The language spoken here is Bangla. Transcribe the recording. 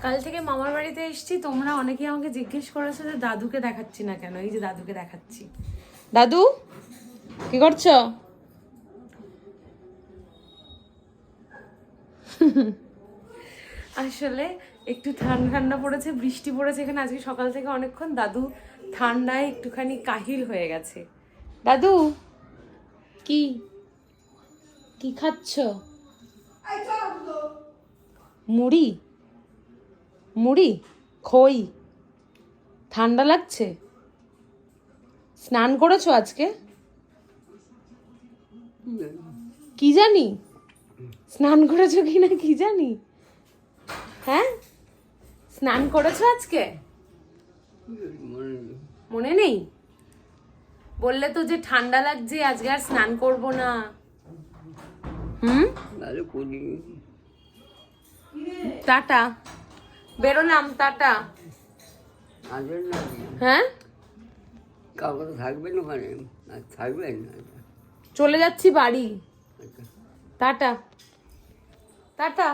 কাল থেকে মামার বাড়িতে এসেছি, তোমরা অনেকেই আমাকে জিজ্ঞেস করেছো যে দাদুকে দেখাচ্ছি না কেন। এই যে দাদুকে দেখাচ্ছি। দাদু কি করছো? আসলে একটু ঠান্ডা ঠান্ডা পড়েছে, বৃষ্টি পড়েছে এখানে আজকে সকাল থেকে অনেকক্ষণ। দাদু ঠান্ডায় একটুখানি কাহিল হয়ে গেছে। দাদু কি কি খাচ্ছ? মুড়ি মুড়ি খই। ঠান্ডা লাগছে? স্নান করেছো আজকে? কি জানি স্নান করেছো কিনা কি জানি। হ্যাঁ, স্নান করেছো আজকে? মনে নেই? বললে তো যে ঠান্ডা লাগছে, আজকে আর স্নান করবো না। টাটা, বেরোলাম, টাটা। হ্যাঁ, থাকবেন ওখানে? থাকবেন? চলে যাচ্ছি বাড়ি। Tata tata.